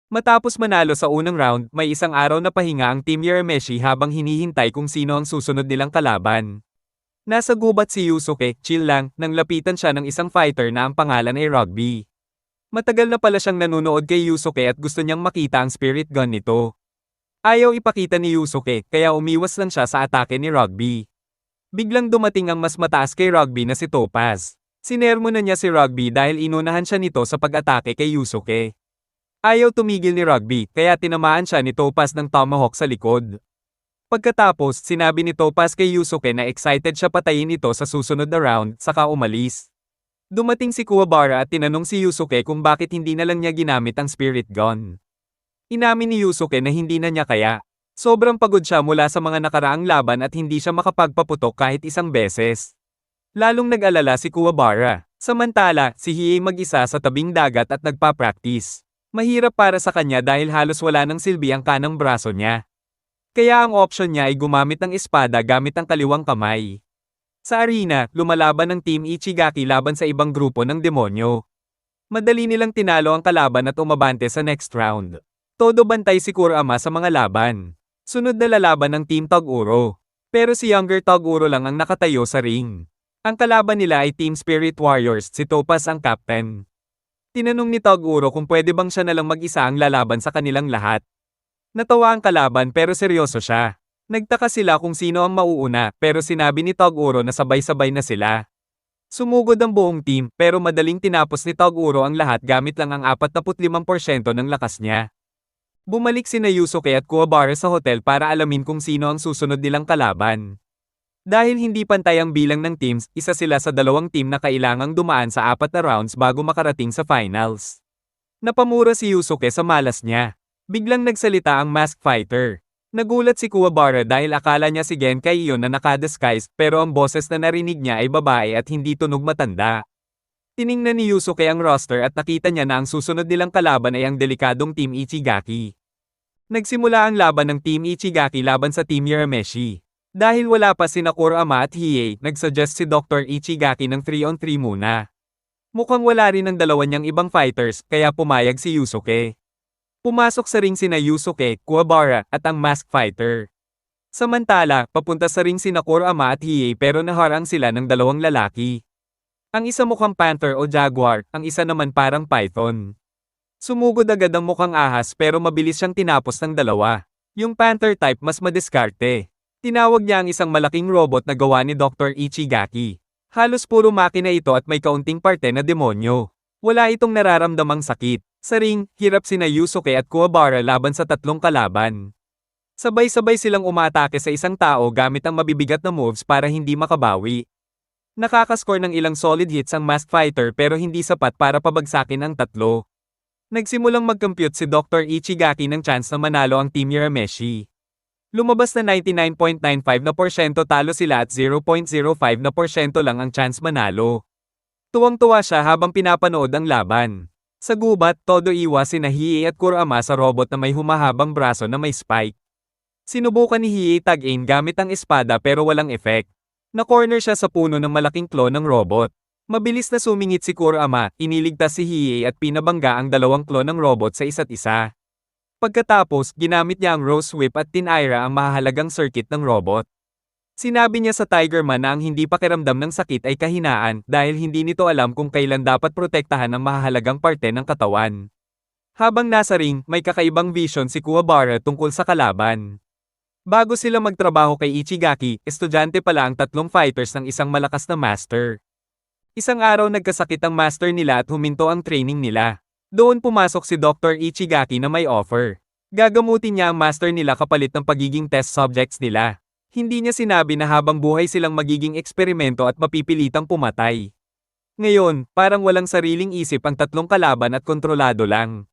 Matapos manalo sa unang round, may isang araw na pahinga ang Team Urameshi habang hinihintay kung sino ang susunod nilang kalaban. Nasa gubat si Yusuke, chill lang, nang lapitan siya ng isang fighter na ang pangalan ay Rugby. Matagal na pala siyang nanonood kay Yusuke at gusto niyang makita ang spirit gun nito. Ayaw ipakita ni Yusuke, kaya umiwas lang siya sa atake ni Rugby. Biglang dumating ang mas mataas kay Rugby na si Topaz. Sinermo na niya si Rugby dahil inunahan siya nito sa pag-atake kay Yusuke. Ayaw tumigil ni Rugby, kaya tinamaan siya ni Topaz ng tomahawk sa likod. Pagkatapos, sinabi ni Topaz kay Yusuke na excited siya patayin ito sa susunod na round, saka umalis. Dumating si Kuwabara at tinanong si Yusuke kung bakit hindi na lang niya ginamit ang spirit gun. Inamin ni Yusuke na hindi na niya kaya. Sobrang pagod siya mula sa mga nakaraang laban at hindi siya makapagpaputok kahit isang beses. Lalong nag-alala si Kuwabara. Samantala, si Hiei mag-isa sa tabing dagat at nagpa-practice. Mahirap para sa kanya dahil halos wala ng silbi ang kanang braso niya. Kaya ang option niya ay gumamit ng espada gamit ang kaliwang kamay. Sa arena, lumalaban ng Team Ichigaki laban sa ibang grupo ng demonyo. Madali nilang tinalo ang kalaban at umabante sa next round. Todo bantay si Kurama sa mga laban. Sunod na lalaban ng Team Toguro. Pero si Younger Toguro lang ang nakatayo sa ring. Ang kalaban nila ay Team Spirit Warriors, si Topaz ang captain. Tinanong ni Toguro kung pwede bang siya nalang mag-isa ang lalaban sa kanilang lahat. Natawa ang kalaban pero seryoso siya. Nagtaka sila kung sino ang mauuna pero sinabi ni Toguro na sabay-sabay na sila. Sumugod ang buong team pero madaling tinapos ni Toguro ang lahat gamit lang ang 45% ng lakas niya. Bumalik sina Yusuke at Kuwabara sa hotel para alamin kung sino ang susunod nilang kalaban. Dahil hindi pantay ang bilang ng teams, isa sila sa dalawang team na kailangang dumaan sa 4 na rounds bago makarating sa finals. Napamura si Yusuke sa malas niya. Biglang nagsalita ang masked fighter. Nagulat si Kuwabara dahil akala niya si Genkai iyon na naka-disguise pero ang boses na narinig niya ay babae at hindi tunog matanda. Tiningnan ni Yusuke ang roster at nakita niya na ang susunod nilang kalaban ay ang delikadong Team Ichigaki. Nagsimula ang laban ng Team Ichigaki laban sa Team Urameshi. Dahil wala pa sina Kurama at Hiei, nagsuggest si Dr. Ichigaki ng 3-on-3 muna. Mukhang wala rin ang dalawa niyang ibang fighters, kaya pumayag si Yusuke. Pumasok sa ring sina Yusuke, Kuwabara, at ang masked fighter. Samantala, papunta sa ring sina Kurama at Hiei pero naharang sila ng dalawang lalaki. Ang isa mukhang panther o jaguar, ang isa naman parang python. Sumugod agad ang mukhang ahas pero mabilis siyang tinapos ng dalawa. Yung panther type mas madiskarte. Tinawag niya ang isang malaking robot na gawa ni Dr. Ichigaki. Halos puro makina ito at may kaunting parte na demonyo. Wala itong nararamdamang sakit. Sa ring, hirap sina Yusuke at Kuwabara laban sa tatlong kalaban. Sabay-sabay silang umatake sa isang tao gamit ang mabibigat na moves para hindi makabawi. Nakakascore ng ilang solid hits ang masked fighter pero hindi sapat para pabagsakin ang tatlo. Nagsimulang mag-compute si Dr. Ichigaki ng chance na manalo ang Team Urameshi. Lumabas na 99.95% talo sila at 0.05% lang ang chance manalo. Tuwang-tuwa siya habang pinapanood ang laban. Sa gubat, todo iwas sina Hiei at Kurama sa robot na may humahabang braso na may spike. Sinubukan ni Hiei tag-aim gamit ang espada pero walang effect. Na-corner siya sa puno ng malaking claw ng robot. Mabilis na sumingit si Kurama, iniligtas si Hiei at pinabangga ang dalawang claw ng robot sa isa't isa. Pagkatapos, ginamit niya ang Rose Whip at tinira ang mahahalagang circuit ng robot. Sinabi niya sa Tigerman na ang hindi pakiramdam ng sakit ay kahinaan dahil hindi nito alam kung kailan dapat protektahan ang mahahalagang parte ng katawan. Habang nasa ring, may kakaibang vision si Kuwabara tungkol sa kalaban. Bago sila magtrabaho kay Ichigaki, estudyante pala ang tatlong fighters ng isang malakas na master. Isang araw nagkasakit ang master nila at huminto ang training nila. Doon pumasok si Dr. Ichigaki na may offer. Gagamutin niya ang master nila kapalit ng pagiging test subjects nila. Hindi niya sinabi na habang buhay silang magiging eksperimento at mapipilitang pumatay. Ngayon, parang walang sariling isip ang tatlong kalaban at kontrolado lang.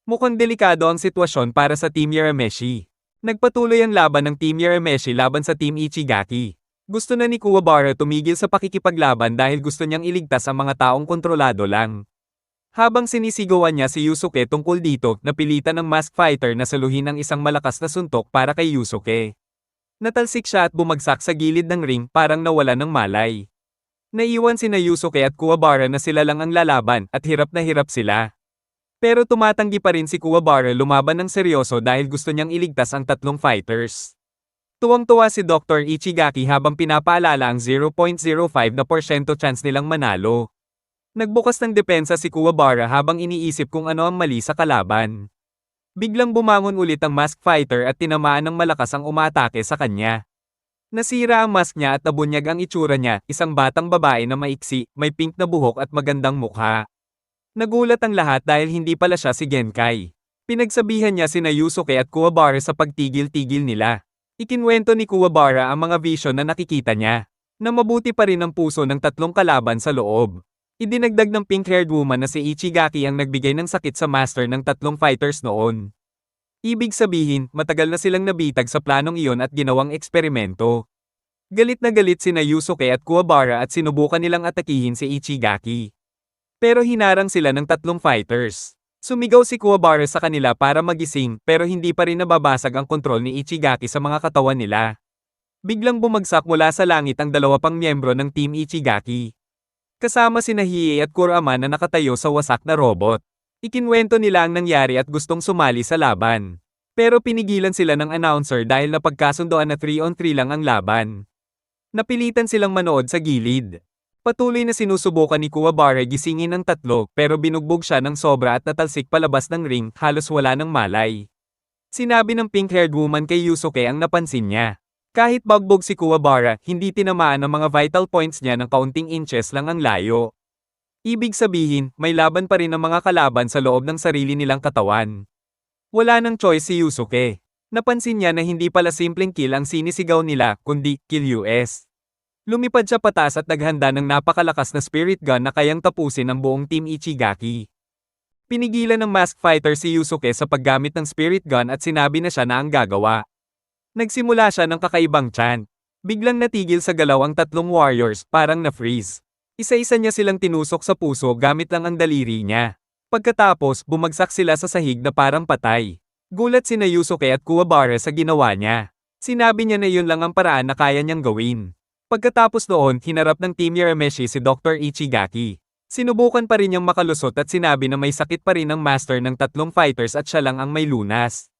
Mukhang delikado ang sitwasyon para sa Team Urameshi. Nagpatuloy ang laban ng Team Urameshi laban sa Team Ichigaki. Gusto na ni Kuwabara tumigil sa pakikipaglaban dahil gusto niyang iligtas ang mga taong kontrolado lang. Habang sinisigawan niya si Yusuke tungkol dito, napilitan ng masked fighter na saluhin ang isang malakas na suntok para kay Yusuke. Natalsik siya at bumagsak sa gilid ng ring parang nawala ng malay. Naiwan sina Yusuke at Kuwabara na sila lang ang lalaban at hirap na hirap sila. Pero tumatanggi pa rin si Kuwabara lumaban ng seryoso dahil gusto niyang iligtas ang tatlong fighters. Tuwang-tuwa si Dr. Ichigaki habang pinapaalala ang 0.05% chance nilang manalo. Nagbukas ng depensa si Kuwabara habang iniisip kung ano ang mali sa kalaban. Biglang bumangon ulit ang mask fighter at tinamaan ng malakas ang umaatake sa kanya. Nasira ang mask niya at nabunyag ang itsura niya, isang batang babae na maiksi, may pink na buhok at magandang mukha. Nagulat ang lahat dahil hindi pala siya si Genkai. Pinagsabihan niya sina Yusuke at Kuwabara sa pagtigil-tigil nila. Ikinwento ni Kuwabara ang mga vision na nakikita niya, na mabuti pa rin ang puso ng tatlong kalaban sa loob. Idinagdag ng pink-haired woman na si Ichigaki ang nagbigay ng sakit sa master ng tatlong fighters noon. Ibig sabihin, matagal na silang nabitag sa planong iyon at ginawang eksperimento. Galit na galit sina Yusuke at Kuwabara at sinubukan nilang atakihin si Ichigaki. Pero hinarang sila ng tatlong fighters. Sumigaw si Kuwabara sa kanila para magising pero hindi pa rin nababasag ang kontrol ni Ichigaki sa mga katawan nila. Biglang bumagsak mula sa langit ang dalawa pang miyembro ng Team Ichigaki. Kasama sina Hiei at Kurama na nakatayo sa wasak na robot. Ikinwento nila ang nangyari at gustong sumali sa laban. Pero pinigilan sila ng announcer dahil napagkasundoan na 3-on-3 lang ang laban. Napilitan silang manood sa gilid. Patuloy na sinusubukan ni Kuwabara gisingin ang tatlo pero binugbog siya ng sobra at natalsik palabas ng ring, halos wala ng malay. Sinabi ng pink-haired woman kay Yusuke ang napansin niya. Kahit bagbog si Kuwabara, hindi tinamaan ang mga vital points niya ng kaunting inches lang ang layo. Ibig sabihin, may laban pa rin ang mga kalaban sa loob ng sarili nilang katawan. Wala nang choice si Yusuke. Napansin niya na hindi pala simpleng kill ang sinisigaw nila, kundi kill US. Lumipad siya pataas at naghanda ng napakalakas na spirit gun na kayang tapusin ang buong Team Ichigaki. Pinigilan ng mask fighter si Yusuke sa paggamit ng spirit gun at sinabi na siya na ang gagawa. Nagsimula siya ng kakaibang chant. Biglang natigil sa galaw ang tatlong warriors, parang na-freeze. Isa-isa niya silang tinusok sa puso gamit lang ang daliri niya. Pagkatapos, bumagsak sila sa sahig na parang patay. Gulat sina Yusuke at Kuwabara sa ginawa niya. Sinabi niya na yun lang ang paraan na kaya niyang gawin. Pagkatapos noon, hinarap ng Team Urameshi si Dr. Ichigaki. Sinubukan pa rin niyang makalusot at sinabi na may sakit pa rin ang master ng tatlong fighters at siya lang ang may lunas.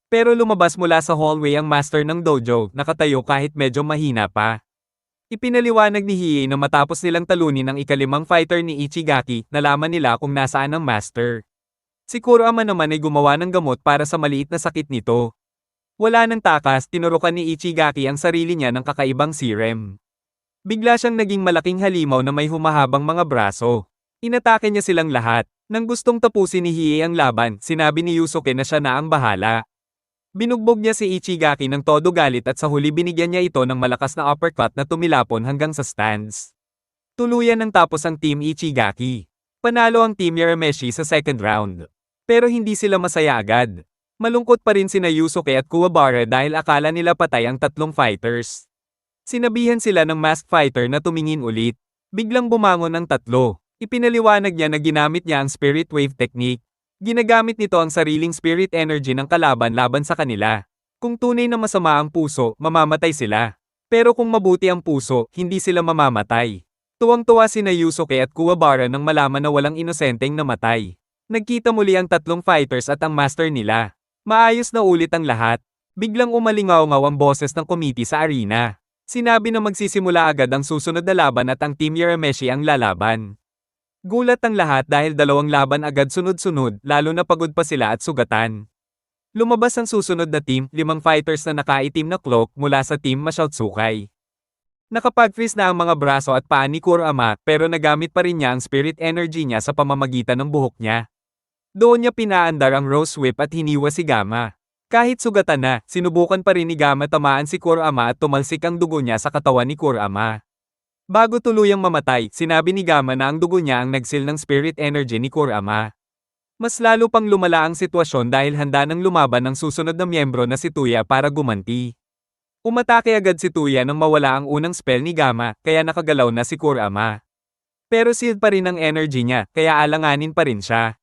Pero lumabas mula sa hallway ang master ng dojo, nakatayo kahit medyo mahina pa. Ipinaliwanag ni Hiei na matapos nilang talunin ang ikalimang fighter ni Ichigaki, nalaman nila kung nasaan ang master. Si Kurama naman ay gumawa ng gamot para sa maliit na sakit nito. Wala nang takas, tinurukan ni Ichigaki ang sarili niya ng kakaibang serum. Bigla siyang naging malaking halimaw na may humahabang mga braso. Inatake niya silang lahat. Nang gustong tapusin ni Hiei ang laban, sinabi ni Yusuke na siya na ang bahala. Binugbog niya si Ichigaki ng todo galit at sa huli binigyan niya ito ng malakas na uppercut na tumilapon hanggang sa stands. Tuluyan ng tapos ang Team Ichigaki. Panalo ang Team Urameshi sa second round. Pero hindi sila masaya agad. Malungkot pa rin sina Yusuke at Kuwabara dahil akala nila patay ang tatlong fighters. Sinabihan sila ng mask fighter na tumingin ulit. Biglang bumangon ang tatlo. Ipinaliwanag niya na ginamit niya ang spirit wave technique. Ginagamit nito ang sariling spirit energy ng kalaban laban sa kanila. Kung tunay na masama ang puso, mamamatay sila. Pero kung mabuti ang puso, hindi sila mamamatay. Tuwang-tuwa sina Yusuke at Kuwabara nang malaman na walang inosenteng namatay. Nagkita muli ang tatlong fighters at ang master nila. Maayos na ulit ang lahat. Biglang umalingaw-ngaw ang boses ng committee sa arena. Sinabi na magsisimula agad ang susunod na laban at ang Team Urameshi ang lalaban. Gulat ang lahat dahil dalawang laban agad sunod-sunod, lalo na pagod pa sila at sugatan. Lumabas ang susunod na team, 5 fighters na nakaitim na cloak mula sa Team Mashoutsukai. Nakapag-freeze na ang mga braso at paa ni Kurama pero nagamit pa rin niya ang spirit energy niya sa pamamagitan ng buhok niya. Doon niya pinaandar ang Rose Whip at hiniwa si Gama. Kahit sugatan na, sinubukan pa rin ni Gama tamaan si Kurama at tumalsik ang dugo niya sa katawan ni Kurama. Bago tuluyang mamatay, sinabi ni Gama na ang dugo niya ang nagsil ng spirit energy ni Kurama. Mas lalo pang lumala ang sitwasyon dahil handa nang lumaban ang susunod na miyembro na si Tuya para gumanti. Umatake agad si Tuya nang mawala ang unang spell ni Gama, kaya nakagalaw na si Kurama. Pero sealed pa rin ang energy niya, kaya alanganin pa rin siya.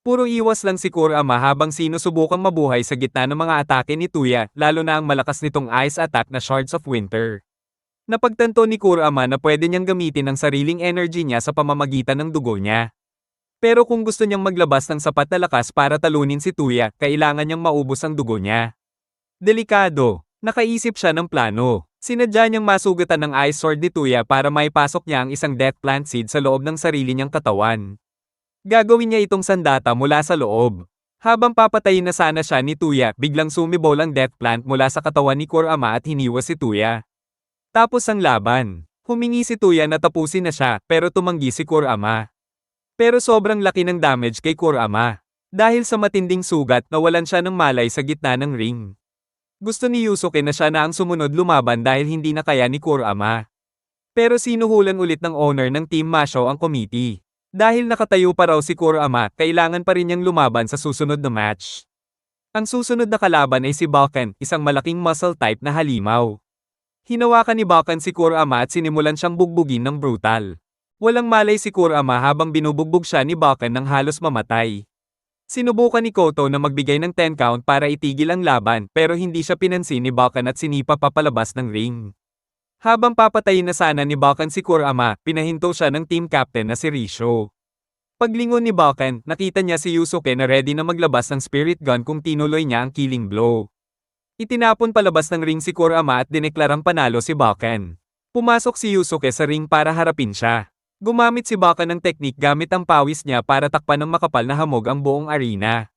Puro iwas lang si Kurama habang sinusubukang mabuhay sa gitna ng mga atake ni Tuya, lalo na ang malakas nitong ice attack na Shards of Winter. Napagtanto ni Kurama na pwede niyang gamitin ang sariling energy niya sa pamamagitan ng dugo niya. Pero kung gusto niyang maglabas ng sapat na lakas para talunin si Tuya, kailangan niyang maubos ang dugo niya. Delikado. Nakaisip siya ng plano. Sinadya niyang masugatan ng Ice Sword ni Tuya para maipasok niya ang isang Death Plant Seed sa loob ng sarili niyang katawan. Gagawin niya itong sandata mula sa loob. Habang papatayin na sana siya ni Tuya, biglang sumibol ang Death Plant mula sa katawan ni Kurama at hiniwas si Tuya. Tapos ang laban. Humingi si Tuya na tapusin na siya, pero tumanggi si Kurama. Pero sobrang laki ng damage kay Kurama. Dahil sa matinding sugat, nawalan siya ng malay sa gitna ng ring. Gusto ni Yusuke na siya na ang sumunod lumaban dahil hindi na kaya ni Kurama. Pero sinuhulan ulit ng owner ng Team Masho ang committee. Dahil nakatayo pa raw si Kurama, kailangan pa rin niyang lumaban sa susunod na match. Ang susunod na kalaban ay si Baken, isang malaking muscle type na halimaw. Hinawakan ni Baken si Kurama at sinimulan siyang bugbugin ng brutal. Walang malay si Kurama habang binubugbog siya ni Baken nang halos mamatay. Sinubukan ni Koto na magbigay ng 10 count para itigil ang laban pero hindi siya pinansin ni Baken at sinipa papalabas ng ring. Habang papatayin na sana ni Baken si Kurama, pinahinto siya ng team captain na si Risho. Paglingon ni Baken, nakita niya si Yusuke na ready na maglabas ng spirit gun kung tinuloy niya ang killing blow. Itinapon palabas ng ring si Kurama at dineklarang panalo si Baken. Pumasok si Yusuke sa ring para harapin siya. Gumamit si Baken ng teknik gamit ang pawis niya para takpan ng makapal na hamog ang buong arena.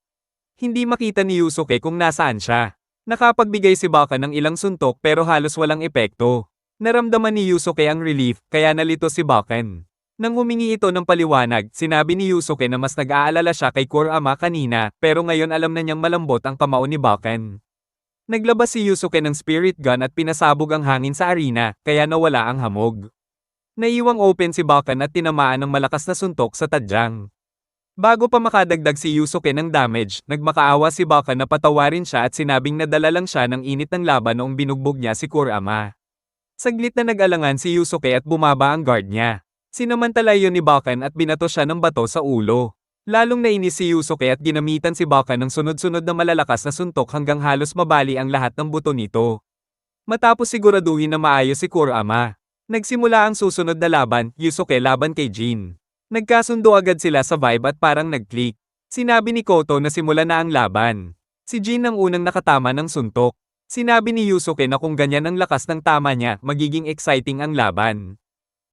Hindi makita ni Yusuke kung nasaan siya. Nakapagbigay si Baken ng ilang suntok pero halos walang epekto. Naramdaman ni Yusuke ang relief, kaya nalito si Baken. Nang humingi ito ng paliwanag, sinabi ni Yusuke na mas nag-aalala siya kay Kurama kanina, pero ngayon alam na niyang malambot ang kamao ni Baken. Naglabas si Yusuke ng spirit gun at pinasabog ang hangin sa arena, kaya nawala ang hamog. Naiwang open si Baken at tinamaan ng malakas na suntok sa tadyang. Bago pa makadagdag si Yusuke ng damage, nagmakaawa si Baken na patawarin siya at sinabing nadala lang siya ng init ng laban noong binugbog niya si Kurama. Saglit na nag-alangan si Yusuke at bumaba ang guard niya. Sinamantala yun ni Baken at binato siya ng bato sa ulo. Lalong nainis si Yusuke at ginamitan si Baken ng sunod-sunod na malalakas na suntok hanggang halos mabali ang lahat ng buto nito. Matapos siguraduhin na maayos si Kurama, nagsimula ang susunod na laban, Yusuke laban kay Jin. Nagkasundo agad sila sa vibe at parang nag-click. Sinabi ni Koto na simula na ang laban. Si Jin ang unang nakatama ng suntok. Sinabi ni Yusuke na kung ganyan ang lakas ng tama niya, magiging exciting ang laban.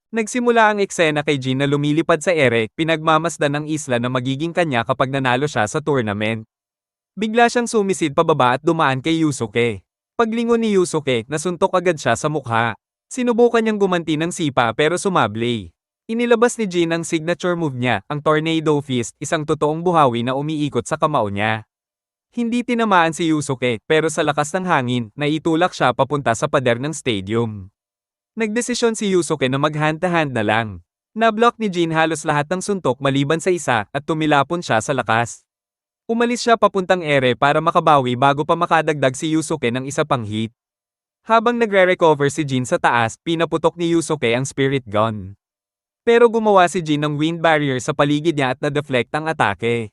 Nagsimula ang eksena kay Jin na lumilipad sa ere, pinagmamasdan ng isla na magiging kanya kapag nanalo siya sa tournament. Bigla siyang sumisid pababa at dumaan kay Yusuke. Paglingon ni Yusuke, nasuntok agad siya sa mukha. Sinubukan niyang gumanti ng sipa pero sumablay. Inilabas ni Jin ang signature move niya, ang Tornado Fist, isang totoong buhawi na umiikot sa kamao niya. Hindi tinamaan si Yusuke, pero sa lakas ng hangin, naitulak siya papunta sa pader ng stadium. Nagdesisyon si Yusuke na mag-hand-to-hand na lang. Nablock ni Jin halos lahat ng suntok maliban sa isa at tumilapon siya sa lakas. Umalis siya papuntang ere para makabawi bago pa makadagdag si Yusuke ng isa pang hit. Habang nagre-recover si Jin sa taas, pinaputok ni Yusuke ang spirit gun. Pero gumawa si Jin ng wind barrier sa paligid niya at na-deflect ang atake.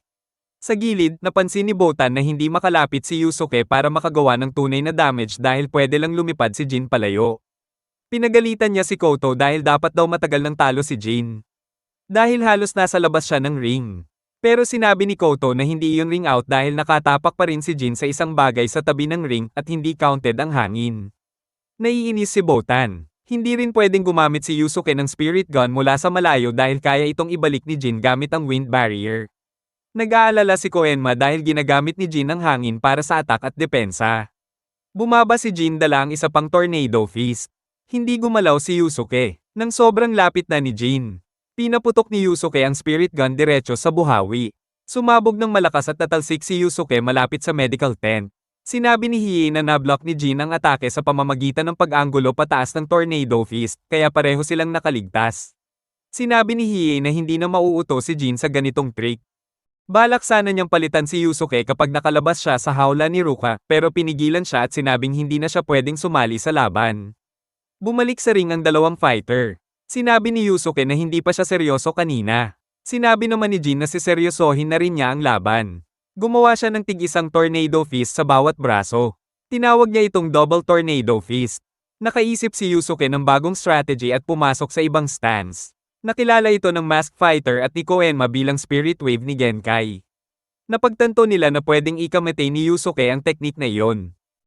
Sa gilid, napansin ni Botan na hindi makalapit si Yusuke para makagawa ng tunay na damage dahil pwede lang lumipad si Jin palayo. Pinagalitan niya si Koto dahil dapat daw matagal ng talo si Jin. Dahil halos nasa labas siya ng ring. Pero sinabi ni Koto na hindi iyon ring out dahil nakatapak pa rin si Jin sa isang bagay sa tabi ng ring at hindi counted ang hangin. Naiinis si Botan. Hindi rin pwedeng gumamit si Yusuke ng spirit gun mula sa malayo dahil kaya itong ibalik ni Jin gamit ang wind barrier. Nag-aalala si Koenma dahil ginagamit ni Jin ang hangin para sa atak at depensa. Bumaba si Jin dala ang isa pang Tornado Fist. Hindi gumalaw si Yusuke. Nang sobrang lapit na ni Jin, pinaputok ni Yusuke ang spirit gun diretso sa buhawi. Sumabog ng malakas at natalsik si Yusuke malapit sa medical tent. Sinabi ni Hiei na nablock ni Jin ang atake sa pamamagitan ng pag-anggulo pataas ng Tornado Fist, kaya pareho silang nakaligtas. Sinabi ni Hiei na hindi na mauuto si Jin sa ganitong trick. Balak sana niyang palitan si Yusuke kapag nakalabas siya sa hawla ni Ruka, pero pinigilan siya at sinabing hindi na siya pwedeng sumali sa laban. Bumalik sa ring ang dalawang fighter. Sinabi ni Yusuke na hindi pa siya seryoso kanina. Sinabi naman ni Jin na siseryosohin na rin niya ang laban. Gumawa siya ng tig-isang Tornado Fist sa bawat braso. Tinawag niya itong Double Tornado Fist. Nakaisip si Yusuke ng bagong strategy at pumasok sa ibang stance. Nakilala ito ng Mask Fighter at ni Koenma bilang Spirit Wave ni Genkai. Napagtanto nila na pwedeng ikamete ni Yusuke ang teknik na iyon.